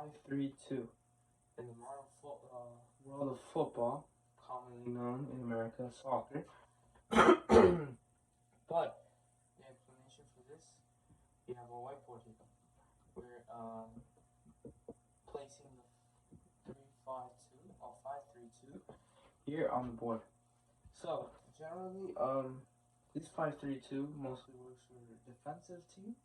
5-3-2. In the modern world of football, commonly known in America as soccer. But the explanation for this, you have a whiteboard here. We're placing the 3-5-2 or 5-3-2 here on the board. So generally, this 5-3-2 mostly works for defensive teams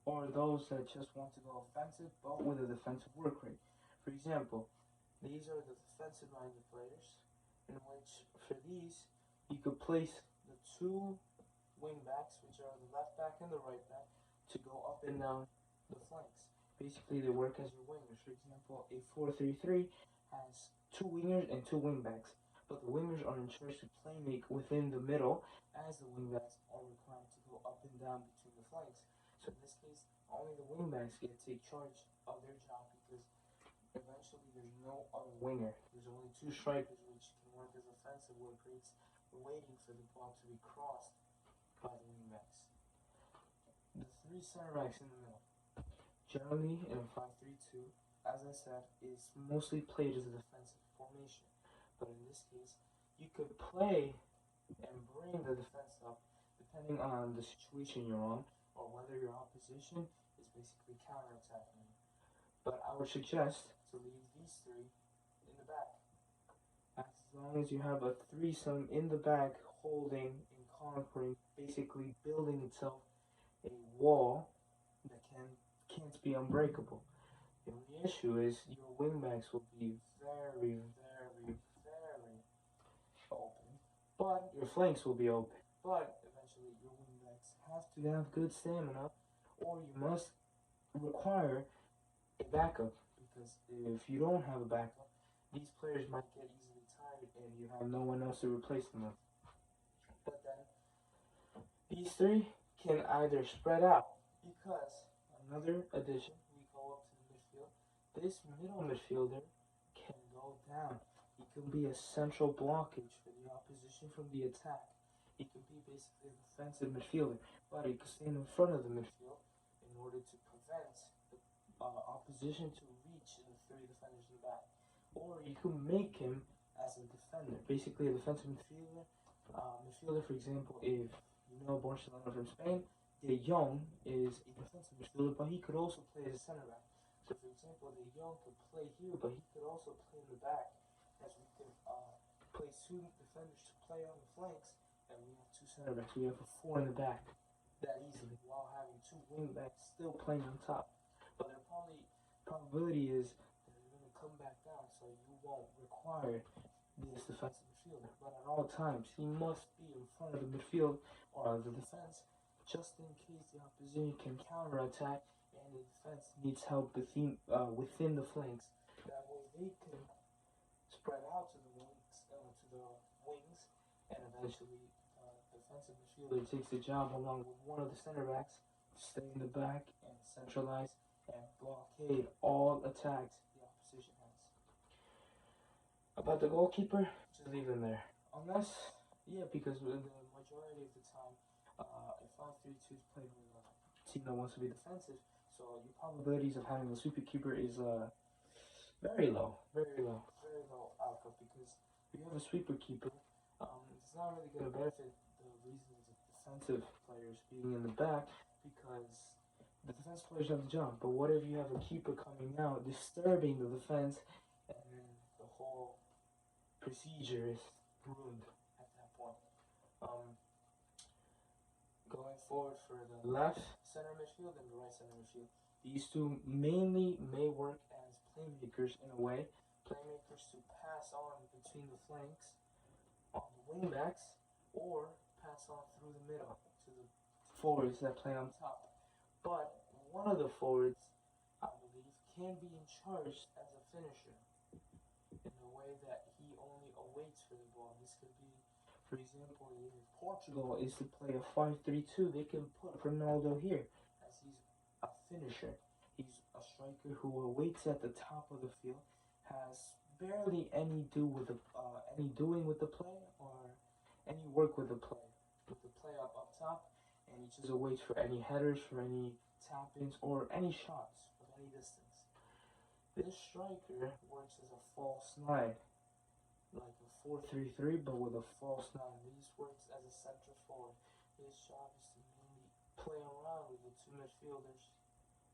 or those that just want to go offensive but with a defensive work rate. For example, these are the defensive-minded players, in which for these you could place the two wing backs, which are the left back and the right back, to go up and down the flanks. Basically, they work as your wingers. For example, a 4-3-3 has two wingers and two wing backs, but the wingers are in charge to play make within the middle, as the wing backs are required to go up and down between the flanks. So in this case, only the wing backs get to take charge of their job because eventually there's no other winger. There's only two strikers which can work as offensive work rates, waiting for the ball to be crossed by the wing backs. The three center backs in the middle, generally in a 5-3-2, as I said, is mostly played as a defensive formation. But in this case, you could play and bring the defense up depending on the situation you're on or whether your opposition is basically counterattacking you. But I would suggest to leave these three in the back. As long as you have a threesome in the back holding and conquering, basically building itself a wall that can't be unbreakable. The only issue is your wingbacks will be very, very, very open, but your flanks will be open. But eventually, your wingbacks have to have good stamina, or you must require a backup. Because if you don't have a backup, these players might get easily tired, and you have no one else to replace them with. But then, these three can either spread out, because another addition, we go up to the midfield. This middle midfielder can go down. He can be a central blockage for the opposition from the attack. He can be basically a defensive midfielder, but he can stand in front of the midfield in order to prevent the opposition to reach the three defenders in the back. Or you can make him as a defender, basically a defensive midfielder. For example, if you know Barcelona from Spain, De Jong is a defensive midfielder, but he could also play as a center back. So, for example, De Jong could play here, but he could also play in the back, as we could place two defenders to play on the flanks, and we have two center backs. We have a four in the back that easily, while having two wing backs still playing on top. But the probability is that they're going to come back down, so you won't require this defensive midfielder. But at all times, he must be in front of the midfield or the defense, just in case the opposition can counterattack and the defense needs help within the flanks. That way they can spread out to the wings, and eventually the defensive midfielder takes the job along with one of the center backs to stay in the back and centralize and blockade all attacks the opposition has. About the goalkeeper, just leave him there. Unless, because the majority of the time, a 5-3-2 is played with a team that wants to be defensive, so your probabilities of having a sweeper keeper is very low outcome, because if you have a sweeper keeper, it's not really going to benefit the reasons of defensive players being in the back, because the defense players have the job. But what if you have a keeper coming out, disturbing the defense, and then the whole procedure is ruined at that point. Going forward for the left center midfield and the right center midfield, these two mainly may work as playmakers in a way, playmakers to pass on between the flanks on the wing backs, or pass on through the middle to the forwards that play on top. But one of the forwards, I believe, can be in charge as a finisher in the way that he only awaits for the ball. This could be, for example, if Portugal is to play a 5-3-2, they can put Ronaldo here as he's a finisher. He's a striker who awaits at the top of the field, has barely any doing with the play or any work with the play up top, and he just awaits for any headers, for any tap-ins, or any shots from any distance. This striker works as a false 9, like a 4-3-3, but with a false 9. This works as a center forward. His job is to mainly play around with the two midfielders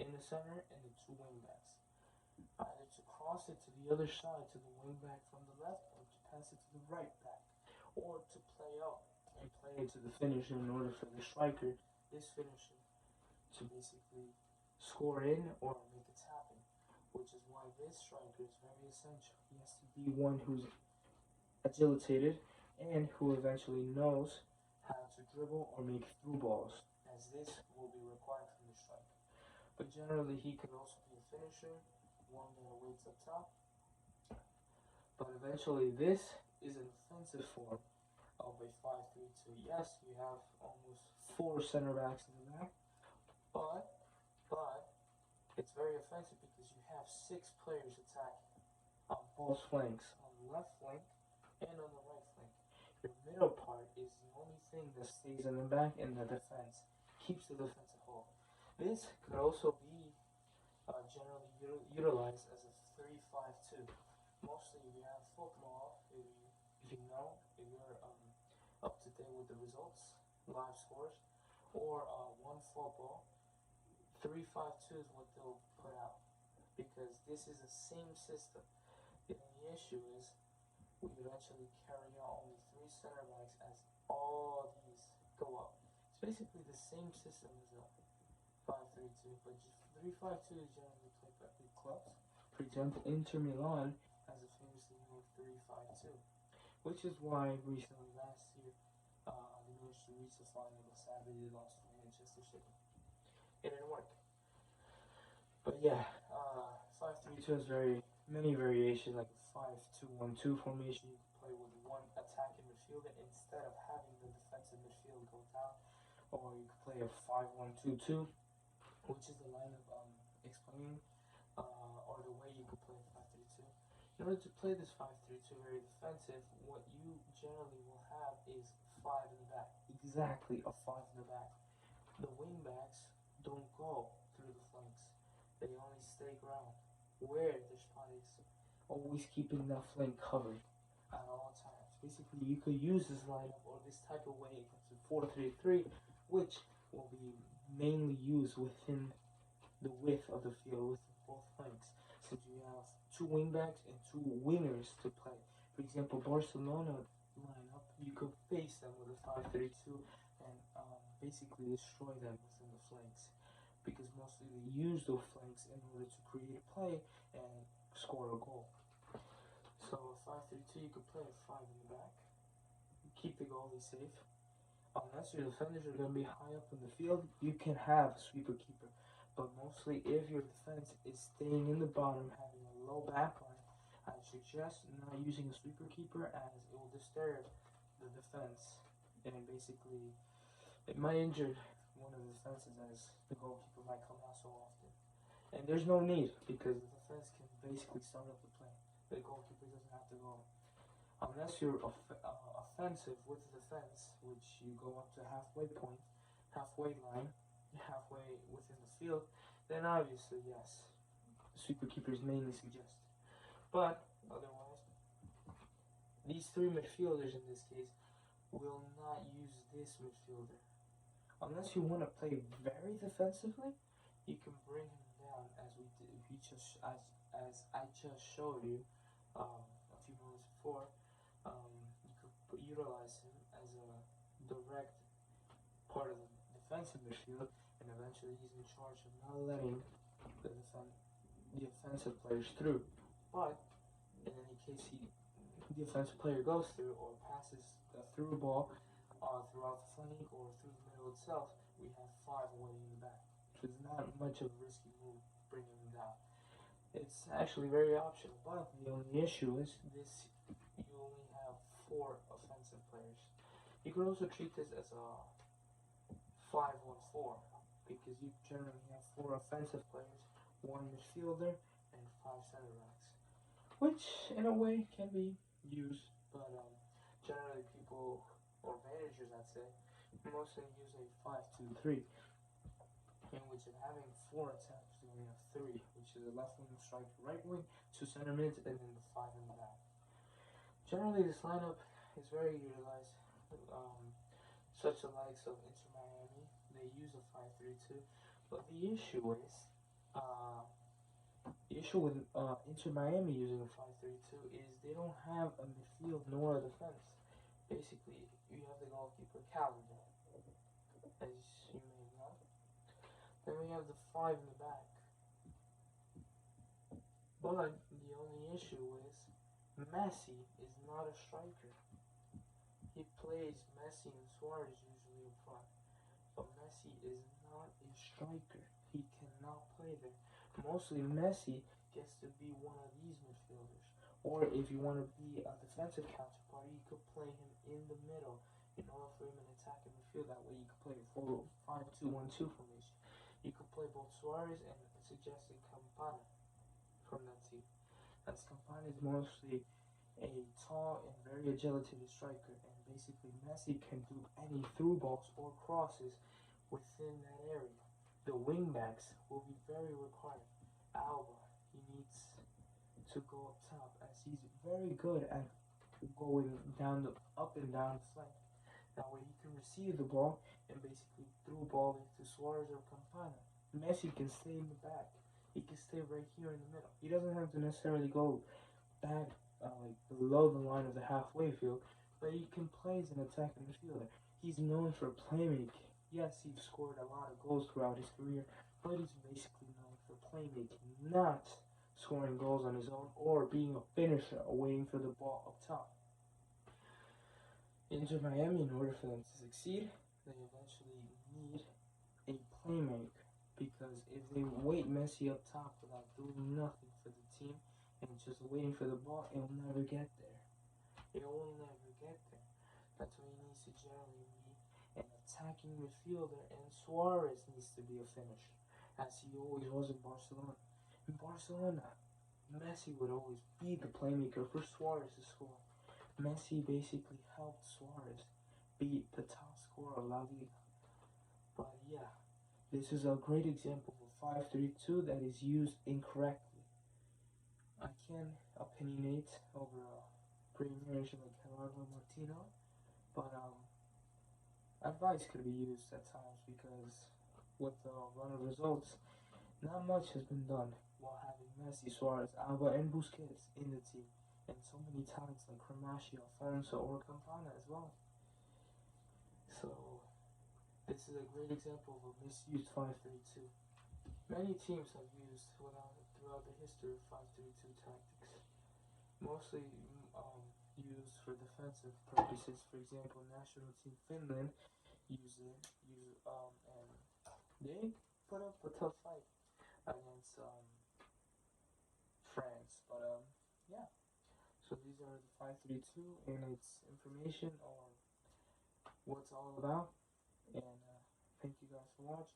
in the center and the two wingbacks. Either to cross it to the other side to the wingback from the left, or to pass it to the right back, or to play up and play it to the finisher in order for the striker, this finisher, to basically score in or make it happen. Which is why this striker is very essential. He has to be one who's agilitated and who eventually knows how to dribble or make through balls, as this will be required from the striker. But generally, he could also be a finisher, one that waits up top. But eventually, this is an offensive form of a 5-3-2. Yes, you have almost 4 center backs in the back, but it's very offensive because you have 6 players attacking on both flanks, on the left flank and on the right flank. Your middle part is the only thing that stays in the back, and the defense keeps the defensive hold. This could also be generally utilized as a 3-5-2. Mostly, if you have football, if you know, if you're up to date with the results, live scores, or one football, 3-5-2 is what they'll put out because this is the same system. The only issue is we eventually carry out only 3 center backs as all these go up. It's basically the same system as a 5-3-2, but 3-5-2 is generally played by big clubs. For example, Inter Milan has a famously known 3-5-2, which is why recently last year they managed to reach the final, but sadly they lost to Manchester City. It didn't work. But yeah, 5-3-2 has many variations, like a 5-2-1-2 formation. You can play with one attacking midfielder instead of having the defensive midfield go down, or you could play a 5-1-2-2, which is the lineup I'm explaining, or the way you could play 5-3-2. In order to play this 5-3-2 very defensive, what you generally will have is 5 in the back. Exactly a 5 in the back. The wing backs don't go through the flanks. They only stay ground where their spot is, always keeping that flank covered at all times. Basically, you could use this lineup or this type of way against a 4-3-3, which will be mainly used within the width of the field with both flanks, since you have 2 wingbacks and 2 wingers to play. For example, Barcelona lineup, you could face them with a 5-3-2 and basically destroy them within the flanks, because mostly they use those flanks in order to create a play and score a goal. So a 5-3-2, you could play a 5 in the back, keep the goalie safe. Unless your defenders are going to be high up in the field, you can have a sweeper keeper. But mostly, if your defense is staying in the bottom, having a low back line, I suggest not using a sweeper keeper, as it will disturb the defense, and basically it might injure one of the defenses, as the goalkeeper might come out so often. And there's no need, because the defense can basically start up the play. The goalkeeper doesn't have to go. Unless you're offensive with the defense, which you go up to halfway point, halfway line, halfway within the field, then obviously yes, sweeper keepers mainly suggested. But otherwise, these 3 midfielders in this case will not use this midfielder. Unless you want to play very defensively, you can bring him down, as we did. As I just showed you a few moments before. You could utilize him as a direct part of the defensive midfield, and eventually he's in charge of not letting the offensive players through. But in any case, the offensive player goes through or passes a through ball throughout the flank or through the middle itself, we have 5 away in the back, which is not much of a risky move bringing him down. It's actually very optional, but the only issue is this: you only have 4 offensive players. You could also treat this as a 5-1-4, because you generally have 4 offensive players, 1 midfielder, and 5 center backs, which in a way can be used, but generally people, or managers I'd say, mostly use a 5-2-3, in which of having 4 attacks, you only have 3, which which is a left wing, striker, right wing, 2 center mids, and then the 5 in the back. Generally, this lineup is very utilized. Such the likes of Inter Miami, they use a 5-3-2, but the issue with Inter Miami using a 5-3-2 is they don't have a midfield nor a defense. Basically, you have the goalkeeper Calendar, as you may know. Then we have the 5 in the back. But the only issue is Messi is not a striker. He plays Messi and Suarez usually in front. But Messi is not a striker. He cannot play there. Mostly Messi gets to be one of these midfielders. Or if you want to be a defensive counterpart, you could play him in the middle in order for him to attack in midfield. That way you could play a 4-5-2-1-2 formation. You could play both Suarez and suggested Campana from that team. As Campana is mostly a tall and very agilitated striker, and basically Messi can do any through balls or crosses within that area. The wingbacks will be very required. Alba, he needs to go up top as he's very good at going up and down the flank. That way he can receive the ball and basically through ball into Suarez or Campana. Messi can stay in the back. He can stay right here in the middle. He doesn't have to necessarily go back below the line of the halfway field, but he can play as an attacking midfielder. He's known for playmaking. Yes, he's scored a lot of goals throughout his career, but he's basically known for playmaking, not scoring goals on his own or being a finisher or waiting for the ball up top. Inter Miami, in order for them to succeed, they eventually need a playmaker, because if they wait Messi up top without doing nothing for the team and just waiting for the ball, it will never get there. It will never get there. That's why he needs to generally be an attacking midfielder, and Suarez needs to be a finisher, as he always was in Barcelona. In Barcelona, Messi would always be the playmaker for Suarez to score. Messi basically helped Suarez beat the top scorer of La Liga. But yeah, this is a great example of a 5-3-2 that is used incorrectly. I can opinionate over a Premier like Gerardo Martino, but advice could be used at times, because with the run of results, not much has been done while having Messi, Suarez, Alba, and Busquets in the team, and so many talents like Cramashi, Alfonso, or Campana as well. So, this is a great example of a misused 5-3-2. Many teams have used throughout the history of 5-3-2 tactics, mostly used for defensive purposes. For example, national team Finland used it, and they put up a tough fight against France. But yeah. So these are the 5-3-2 and its information on what it's all about. And thank you guys for watching.